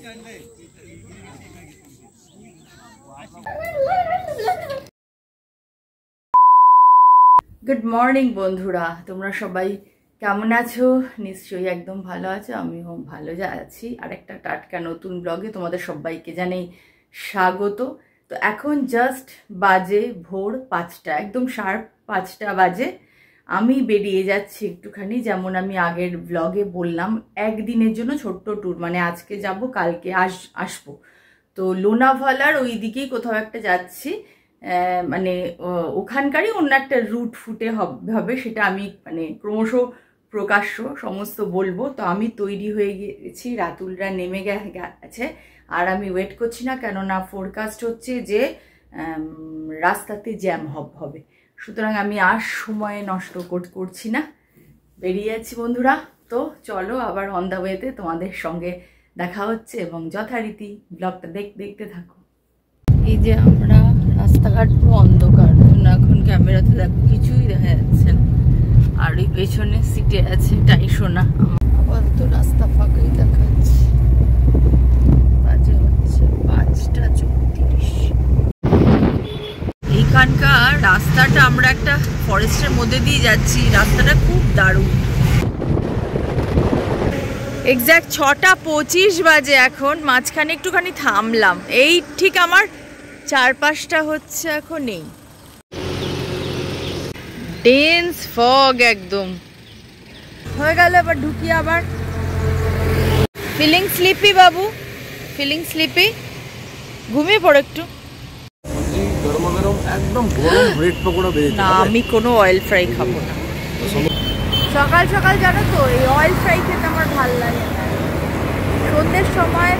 Good morning বন্ধুরা, তোমরা সবাই কেমন আছো? নিশ্চয়ই একদম ভালো আছো, আমিও ভালো আছি। আর একটা টাটকা নতুন ব্লগে তোমাদের সবাইকে জানাই স্বাগত। তো এখন জাস্ট বাজে ভোর 5টা, একদম শার্প 5টা বাজে। আমি বেরিয়ে যাচ্ছি একটুখানি, যেমন আমি আগের ব্লগে বললাম, একদিনের জন্য ছোট্ট ট্যুর, মানে আজকে যাব কালকে আসবো। তো লোনাভালার ওই দিকেই কোথাও একটা যাচ্ছি, মানে ওখানকারই অন্য একটা রুট ফুটে হবে, সেটা আমি মানে ক্রমশ প্রকাশ্য সমস্ত বলবো। তো আমি তৈরি হয়ে গেছি, রাতুলরা নেমে গেছে, আর আমি ওয়েট করছি না, কেননা ফোরকাস্ট হচ্ছে যে রাস্তাতে জ্যাম হবে। সুতরাং আমি আর সময় নষ্ট করছি না, বেরিয়ে যাচ্ছি বন্ধুরা। তো চলো, আবার অন দ্য ওয়েতে তোমাদের সঙ্গে দেখা হচ্ছে, এবং যথারীতি ব্লগটা দেখতে থাকো। এই যে আমরা রাস্তাঘাট পুরো অন্ধকার, এখন ক্যামেরাতে দেখো কিছুই দেখা যাচ্ছে না। আর ওই পেছনে সিটে আছে টাইশোনা। আপাতত রাস্তা ফাঁকাই দেখাচ্ছে। বাজে হচ্ছে 5:34। এইখানকার রাস্তাটা, আমরা একটা ফরেস্টের মধ্যে দিয়ে যাচ্ছি, রাস্তাটা খুব দারুণ। এক্স্যাক্ট 6:25 বাজে এখন। মাঝখানে একটুখানি থামলাম, এই ঠিক আমার চারপাশটা হচ্ছে এখন নেই, ডেন্স ফগ একদম হয়ে গেল। এবার ঢুকি আবার। ফিলিং স্লিপি বাবু, ফিলিং স্লিপি, ঘুমিয়ে পড়ো একটু। না, আমি কোনো অয়েল ফ্রাই খাবো না। সকাল সকাল জানো তো, এই অয়েল ফ্রাই খেতে আমার ভালো লাগে না। সন্ধ্যের সময়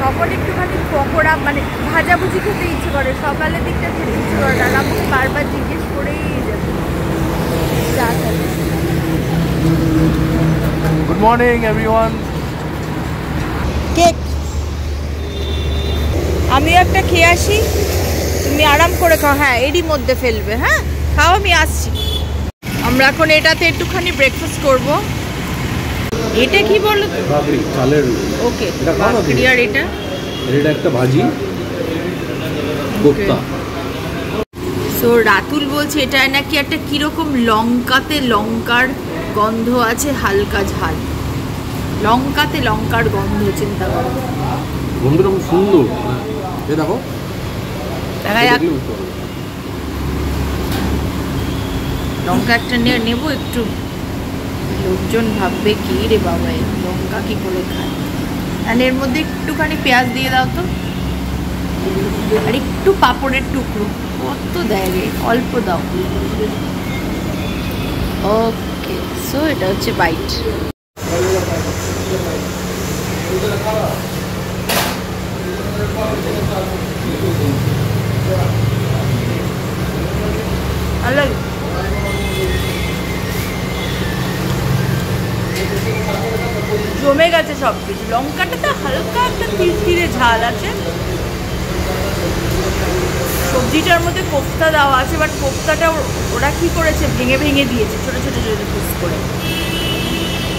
তখন একটুখানি পকোড়া, মানে ভাজাভুজি খেতে ইচ্ছে করে, সকালের দিকটা খেতে ইচ্ছে করে না। আমাকে বারবার জিজ্ঞেস করেই যাবে। Good morning everyone. কেক আমিও একটা খেয়ে আসি, তুমি আরাম করে খাও। হ্যাঁ, এরই মধ্যে ফেলবে। হ্যাঁ খাও, আমি আসছি। আমরা এখন এটাতে একটুখানি ব্রেকফাস্ট করব। এটা কি বলো? ভাকরি, চালের। ওকে, ভাকরি। আর এটা একটা ভাজি, কোফতা। সো রাতুল বলছে এটা নাকি একটা কিরকম লঙ্কাতে লঙ্কার গন্ধ আছে, হালকা ঝাল। লঙ্কাতে লঙ্কার গন্ধ, চিন্তা করো। গন্ধটা খুব সুন্দর। এই দেখো, দেখা যাক। লঙ্কা একটা নেবো একটু। লোকজন ভাববে কি রে বাবা, লঙ্কা কি করে খায়। আর এর মধ্যে একটুখানি পেঁয়াজ দিয়ে দাও তো, আর একটু পাঁপড়ের টুকরো। কত দেয় রে, অল্প দাও। ওকে, সো এটা হচ্ছে বাইট। ভালো জমে গেছে সব কিছু। লঙ্কাটাতে হালকা একটা তিরতিরে ঝাল আছে। সবজিটার মধ্যে কোফতা দেওয়া আছে, বাট কোফতাটা ওরা কি করেছে, ভেঙে ভেঙে দিয়েছে ছোট ছোট ছোট পিস করে।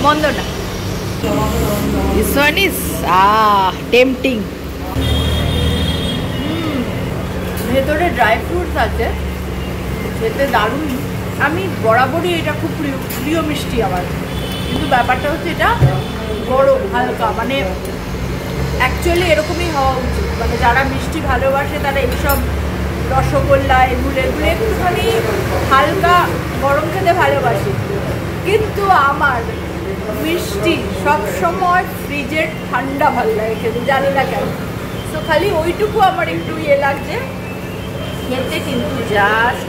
মন্দ না। This one is tempting. ভেতরে ড্রাই ফ্রুটস আছে, খেতে দারুণ। আমি বরাবরই এটা খুব প্রিয় মিষ্টি আমার, কিন্তু ব্যাপারটা হচ্ছে এটা গরম হালকা, মানে অ্যাকচুয়ালি এরকমই হওয়া উচিত। মানে যারা মিষ্টি ভালোবাসে তারা এইসব রসগোল্লা এগুলো একটুখানি হালকা গরম খেতে ভালোবাসে। কিন্তু আমার মিষ্টি সবসময় ফ্রিজের ঠান্ডা ভালো লাগে খেতে, জানি না কেন। তো খালি ওইটুকু আমার একটু ইয়ে লাগছে খেতে, কিন্তু জাস্ট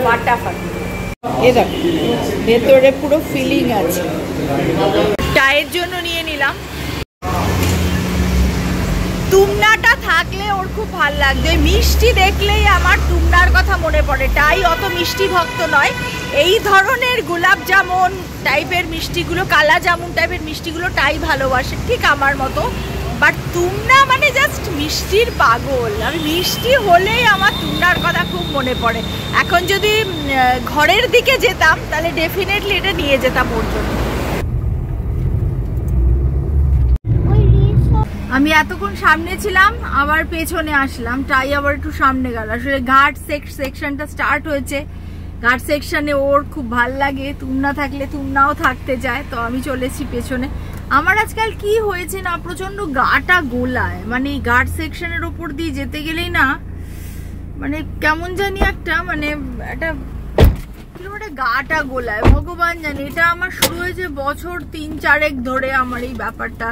ফাটাফাটি। এ দেখো, ভেতরে পুরো ফিলিং আছে। চায়ের জন্য নিয়ে নিলাম। তুমনাটা থাকলে ওর খুব ভাল লাগবে। মিষ্টি দেখলেই আমার তুমনার কথা মনে পড়ে। টাই অত মিষ্টি ভক্ত নয়, এই ধরনের গোলাপ জামুন টাইপের মিষ্টিগুলো, কালা জামুন টাইপের মিষ্টিগুলো টাই ভালোবাসে, ঠিক আমার মতো। বাট তুমনা মানে জাস্ট মিষ্টির পাগল। আমি মিষ্টি হলেই আমার তুমনার কথা খুব মনে পড়ে। এখন যদি ঘরের দিকে যেতাম তাহলে ডেফিনেটলি এটা নিয়ে যেতাম ওর জন্য। আমি এতক্ষণ সামনে ছিলাম, আবার পেছনে আসলাম, তাই আবার একটু সামনে গেল। আসলে ঘাট সেকশনটা স্টার্ট হয়েছে, ঘাট সেকশনে ওর খুব ভাল লাগে, তুমনা থাকলে তুমনাও থাকতে চায়, তো আমি চলেছি পেছনে। আমার আজকাল কি হয়েছে না, প্রচন্ড গাটা গোলায়, মানে এই ঘাট সেকশনের ওপর দিয়ে যেতে গেলেই না মানে কেমন জানি একটা মানে একটা গাটা গোলায়, ভগবান জানে। এটা আমার শুরু হয়েছে বছর 3-4 ধরে আমার এই ব্যাপারটা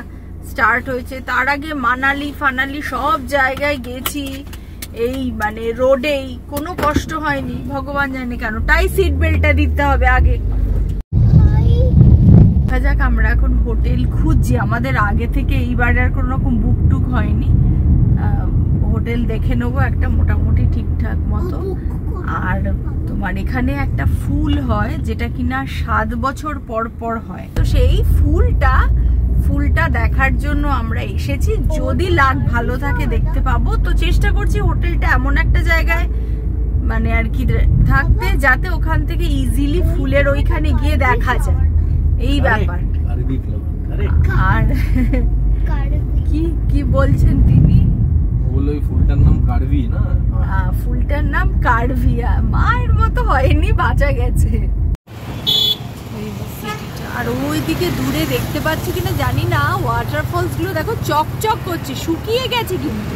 স্টার্ট হয়েছে। তার আগে মানালি ফানালি সব জায়গায় গেছি, এই মানে রোডেই কোনো কষ্ট হয়নি, ভগবান জানে কেন। তাই সিট বেল্টটা দিতে হবে আগে। দেখা যাক, আমরা এখন হোটেল খুঁজছি, আমাদের আগে থেকে এইবার আর কোনো রকম বুক টুক হয়নি, হোটেল দেখে নেবো একটা মোটামুটি ঠিকঠাক মতো। আর তোমার এখানে একটা ফুল হয় যেটা কিনা 7 বছর পর পর হয়, তো সেই ফুলটা দেখার জন্য আমরা এসেছি। যদি লাক ভালো থাকে দেখতে পাবো, তো চেষ্টা করছি হোটেলটা এমন একটা জায়গায় মানে আর কি থাকতে, যাতে ওখান থেকে ইজিলি ফুলের ওইখানে গিয়ে দেখা যায়, এই ব্যাপার। আর কি বলছেন তিনি? ফুলটার নাম কার্ভি না? ফুলটার নাম কার্ভিয়া। মায়ের মতো হয়নি, বাঁচা গেছে। আর ওইদিকে দূরে দেখতে পাচ্ছি কিনা জানি না, ওয়াটারফলস গুলো দেখো চকচক করছে, শুকিয়ে গেছে কিন্তু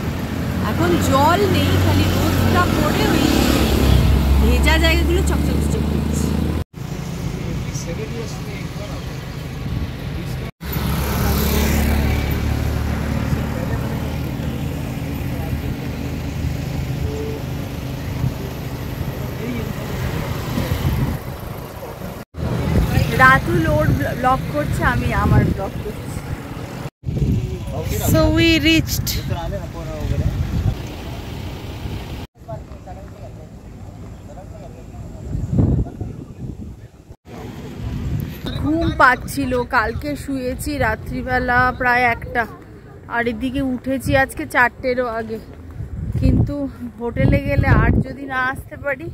এখন জল নেই, খালি রোদটা পড়ে ওই ভেজা জায়গাগুলো চকচক করছে। রাতুল ওর ব্লগ করছে, আমি আমার ব্লগ করছি। So we reached. ঘুম পাচ্ছিল, কালকে শুয়েছি রাত্রিবেলা প্রায় 1টা, আর এদিকে উঠেছি আজকে 4টেরও আগে। কিন্তু হোটেলে গেলে আর যদি না আসতে পারি,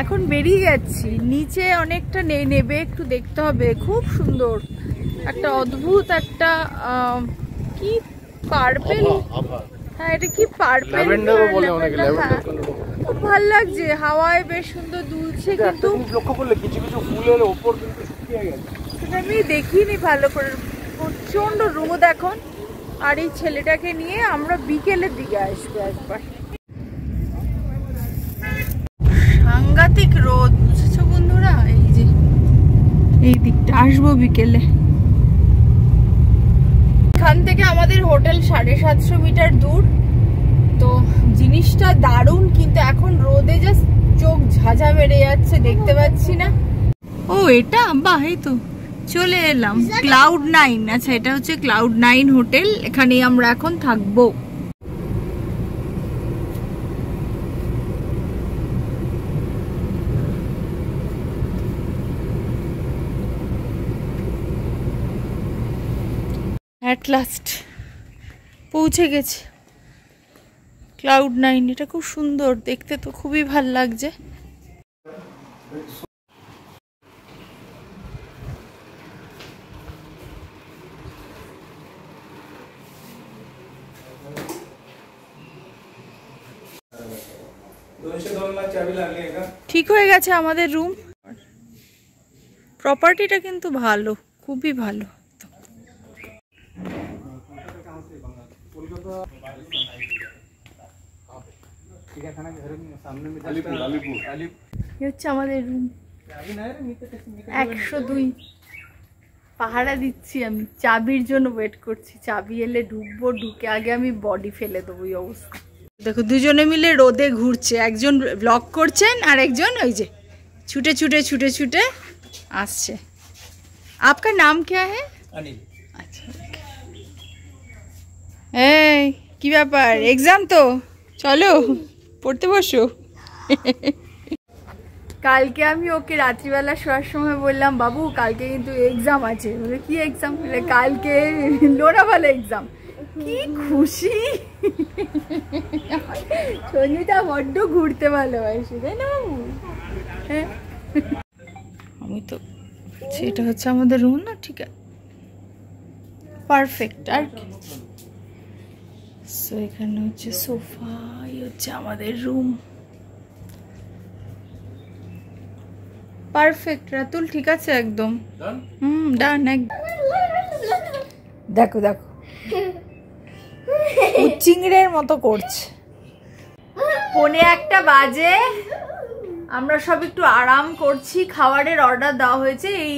এখন বেরিয়ে যাচ্ছি নিচে, অনেকটা নেবে, একটু দেখতে হবে। খুব সুন্দর একটা অদ্ভুত একটা কি পার্পেল, হ্যাঁ এটা কি পার্পেল, খুব ভালো লাগছে, হাওয়ায় বেশ সুন্দর দুলছে। কিন্তু লক্ষ্য করলে কিছু কিছু ফুলের ওপর কিন্তু শুকিয়ে গেছে, সেটা আমি দেখিনি ভালো করে। প্রচন্ড রোদ এখন, আর এই ছেলেটাকে নিয়ে আমরা বিকেলের দিকে আসবো একবার। সাংঘাতিক রোদ, বুঝেছো বন্ধুরা? এই যে এই দিকটা আসবো বিকেলে। এখান থেকে আমাদের হোটেল 750 মিটার দূর, তো জিনিসটা দারুণ, কিন্তু এখন রোদে জাস্ট চোখ ঝাঁঝা বেড়ে যাচ্ছে, দেখতে পাচ্ছি না। ও এটা বাহ, এই তো চলে এলাম Cloud9। আচ্ছা, এটা হচ্ছে Cloud9 হোটেল, এখানেই আমরা এখন থাকবো। অ্যাট লাস্ট পৌঁছে গেছে Cloud9। এটা খুব সুন্দর দেখতে, তো খুবই ভাল লাগছে। ঠিক হয়ে গেছে আমাদের রুম। প্রপার্টিটা কিন্তু ভালো, খুবই ভালো। হচ্ছে আমাদের রুম 102। পাহারা দিচ্ছি আমি, চাবির জন্য ওয়েট করছি, চাবি এলে ঢুকবো, ঢুকে আগে আমি বডি ফেলে দেবো এই অবস্থা। দেখো দুজনে মিলে রোদে ঘুরছে, একজন ব্লগ করছেন আর একজন ওই যে ছুটে ছুটে ছুটে ছুটে আসছে। आपका नाम क्या है? अनिल। अच्छा, এই কি ব্যাপার, এক্সাম তো, চলো পড়তে বসো। কালকে আমি ওকে রাত্রিবেলা শোয়ার সময় বললাম, বাবু কালকে কিন্তু এক্সাম আছে। বলে কি এক্সাম? বলে কালকে লোনাভালা এক্সাম। কি খুশি! সঞ্জিতা বড্ড ঘুরতে ভালোবাসি, তাই না বাবু? হ্যাঁ, আমি তো, সেটা হচ্ছে আমাদের রুম না, ঠিক আছে, পারফেক্ট। আর সো এখানে হচ্ছে সোফা, এই হচ্ছে আমাদের রুম। পারফেক্ট রাতুল, ঠিক আছে একদম। ডান একদম। দেখো দেখো, চিংড়ের মতো করছে। 1:45 বাজে, আমরা সব একটু আরাম করছি। খাবারের অর্ডার দেওয়া হয়েছে। এই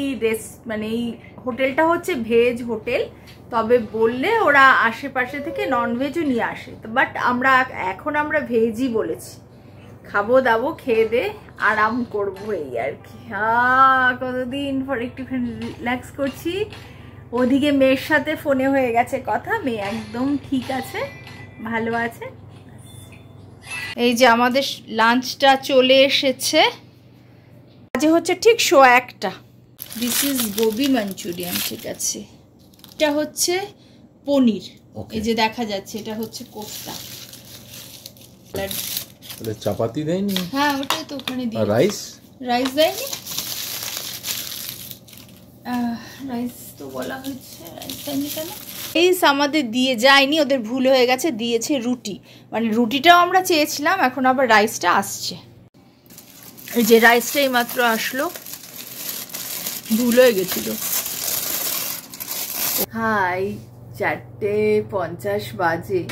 মানে এই হোটেলটা হচ্ছে ভেজ হোটেল, তবে বললে ওরা আশেপাশে থেকে ননভেজও নিয়ে আসে, বাট এখন আমরা ভেজই বলেছি। খাবো দাবো, খেয়ে দে আরাম করবো, এই আর কি। কতদিন পর একটুখানি রিল্যাক্স করছি। ওদিকে মেয়ের সাথে ফোনে হয়ে গেছে কথা, মেয়ে একদম ঠিক আছে, ভালো আছে। এই যে আমাদের লাঞ্চটা চলে এসেছে, আজ হচ্ছে ঠিক 1:15। দিস ইজ গোবি মাঞ্চুরিয়ান, ঠিক আছে। এটা হচ্ছে পনির, এই যে দেখা যাচ্ছে, এটা হচ্ছে কোফতা। চাপাতি দেয়নি? হ্যাঁ ওটাই তো ওখানে দিয়ে। রাইস দেয়নি, রাইস তো বলা হয়েছে, রাইস দেয়নি কেন? রাইস আমাদের দিয়ে যায়নি, ওদের ভুল হয়ে গেছে, দিয়েছে রুটি। মানে রুটিটাও আমরা চেয়েছিলাম, এখন আবার রাইসটা আসছে। এই যে রাইসটাই মাত্র আসলো, ভুল হয়ে গেছিল। হাই, 4:50 বাজে।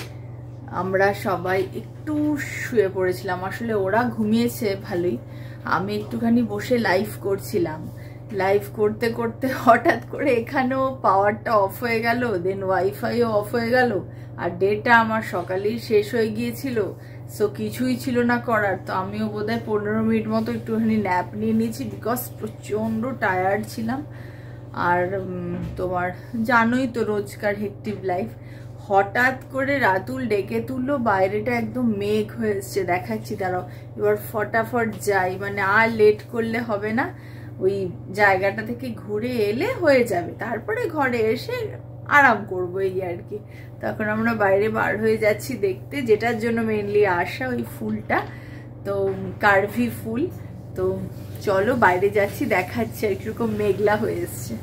আমরা সবাই একটু শুয়ে পড়েছিলাম, আসলে ওরা ঘুমিয়েছে ভালোই। আমি একটুখানি বসে লাইভ করছিলাম। লাইভ করতে করতে হঠাৎ করে এখানেও পাওয়ারটা অফ হয়ে গেল, দেন ওয়াইফাইও অফ হয়ে গেল, আর ডেটা আমার সকালেই শেষ হয়ে গিয়েছিল। সো কিছুই ছিল না করার। তো আমিও বোধহয় 15 মিনিট মতো একটুখানি ন্যাপ নিয়ে নিয়েছি, বিকজ প্রচণ্ড টায়ার্ড ছিলাম। আর তোমার জানোই তো রোজকার হেক্টিভ লাইফ। হঠাৎ করে রাতুল ডেকে তুললো, বাইরেটা একদম মেঘ হয়ে এসছে, দেখাচ্ছি দাঁড়াও। এবার ফটাফট যাই, মানে আর লেট করলে হবে না। ওই জায়গাটা থেকে ঘুরে এলে হয়ে যাবে, তারপরে ঘরে এসে আরাম করবো, এই আর কি। তখন আমরা বাইরে বার হয়ে যাচ্ছি দেখতে, যেটার জন্য মেনলি আসা, ওই ফুলটা, তো কার্ভি ফুল। তো চলো বাইরে যাচ্ছি, দেখাচ্ছি। একরকম মেঘলা হয়ে এসছে।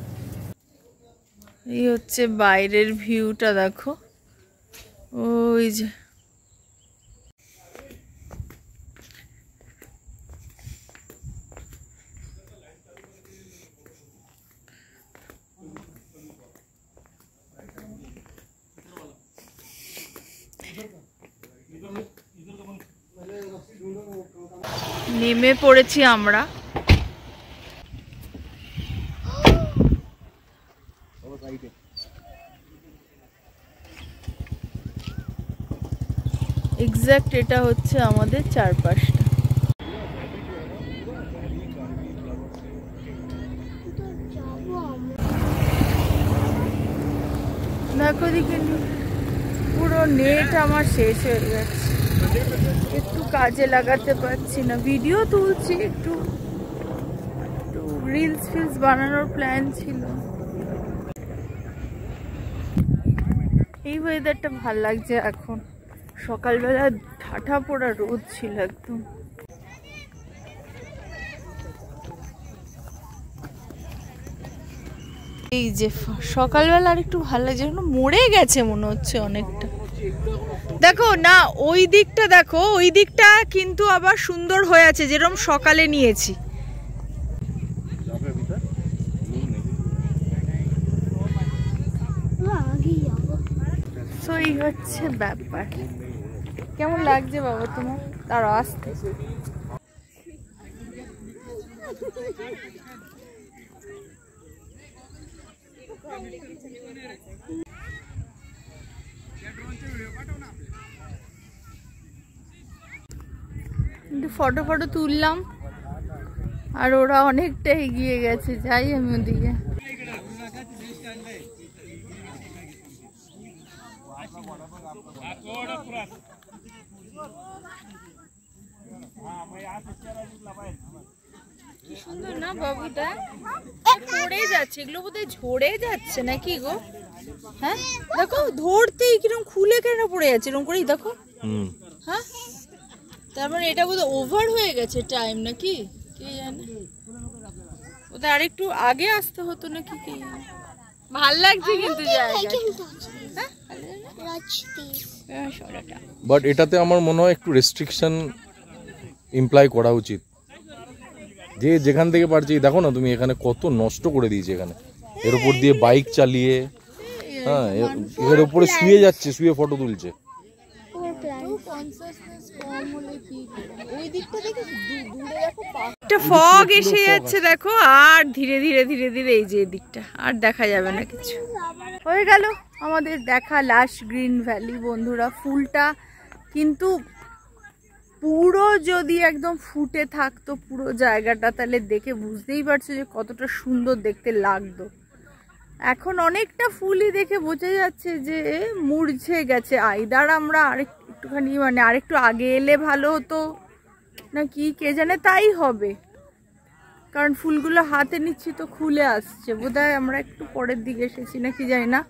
এই হচ্ছে বাইরের ভিউটা, দেখো ওই যে। নেমে পড়েছি আমরা। এক্সাক্ট এটা হচ্ছে আমাদের চারপাশটা। দেখো দিকে পুরো নেট আমার শেষ হয়ে গেছে, একটু কাজে লাগাতে পারছি না। ভিডিও তুলছি, একটু রিলস ফিলস বানানোর প্ল্যান ছিল। এই ওয়েদারটা ভাল লাগছে এখন। সকালবেলা ঠাঠা পোড়া রোদ ছিল একদম। এই যে সকালবেলা আর একটু ভালো লাগছে, মরে গেছে মনে হচ্ছে অনেকটা। দেখো না, ওই দিকটা দেখো, ওই দিকটা কিন্তু আবার সুন্দর হয়ে আছে, যেরকম সকালে নিয়েছি। এই হচ্ছে ব্যাপার। কেমন লাগছে বাবা তোমার? তার আসতে ফটো ফটো তুললাম, আর ওরা অনেকটা এগিয়ে গেছে। যাই আমি ওদিকে। কি সুন্দর না বাবুটা, পড়ে যাচ্ছে, এগুলো বোধহয় ঝরে যাচ্ছে নাকি গো? হ্যাঁ দেখো ধরতেই কিরকম খুলে কেন পড়ে যাচ্ছে এরকম করেই দেখো। হ্যাঁ তার মানে এটা বোধহয় ওভার হয়ে গেছে টাইম নাকি, কে জানে, ওটা আরেকটু আগে আসতে হতো নাকি, কে জানে। ভাল লাগছে কিন্তু বাট এটাতে আমার মনে হয় একটু রেস্ট্রিকশন ইমপ্লাই করা উচিত, যে যেখান থেকে পারছি। দেখো না তুমি এখানে কত নষ্ট করে দিয়েছে, এখানে এর উপর দিয়ে বাইক চালিয়ে, হ্যাঁ এর উপরে শুয়ে যাচ্ছে, শুয়ে ফটো তুলছে। একটা ফগ এসে যাচ্ছে দেখো, আর ধীরে ধীরে ধীরে ধীরে এই যে দিকটা আর দেখা যাবে না কিছু। হয়ে গেল আমাদের দেখা লাশ গ্রিন ভ্যালি বন্ধুরা। ফুলটা কিন্তু পুরো যদি একদম ফুটে থাকতো পুরো জায়গাটা, তাহলে দেখে বুঝতেই পারছো যে কতটা সুন্দর দেখতে লাগতো। এখন অনেকটা ফুলই দেখে বোঝা যাচ্ছে যে মুরঝে গেছে। আইদার আমরা একটুখানি মানে আরেকটু আগে এলে ভালো হতো না কি, কে জানে, তাই হবে। কারণ ফুলগুলো হাতে নিচ্ছি তো খুলে আসছে, বোধহয় আমরা একটু পরের দিকে এসেছি না কি জানি না।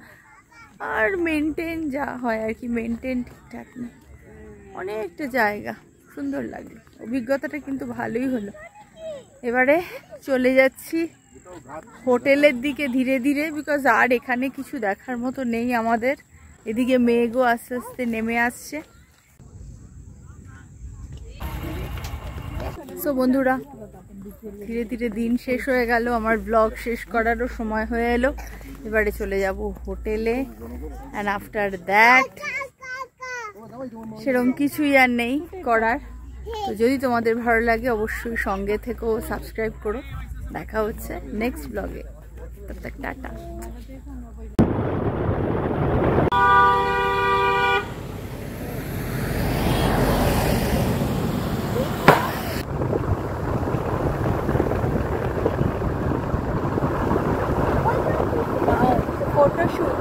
আর মেনটেন যা হয় আর কি, মেনটেন ঠিকঠাক নেই। অনেকটা জায়গা সুন্দর লাগলো, অভিজ্ঞতাটা কিন্তু ভালোই হলো। এবারে চলে যাচ্ছি হোটেলের দিকে ধীরে ধীরে, বিকজ আর এখানে কিছু দেখার মতো নেই আমাদের। এদিকে মেঘও আস্তে আস্তে নেমে আসছে। সো বন্ধুরা ধীরে ধীরে দিন শেষ হয়ে গেল, আমার ব্লগ শেষ করারও সময় হয়ে এলো। এবারে চলে যাব হোটেলে, অ্যান্ড আফটার দ্যাট সেরকম কিছুই আর নেই করার। তো যদি তোমাদের ভালো লাগে অবশ্যই সঙ্গে থেকো, সাবস্ক্রাইব করো। দেখা হচ্ছে নেক্সট ব্লগে, তব তক টাটা। Photo shoot.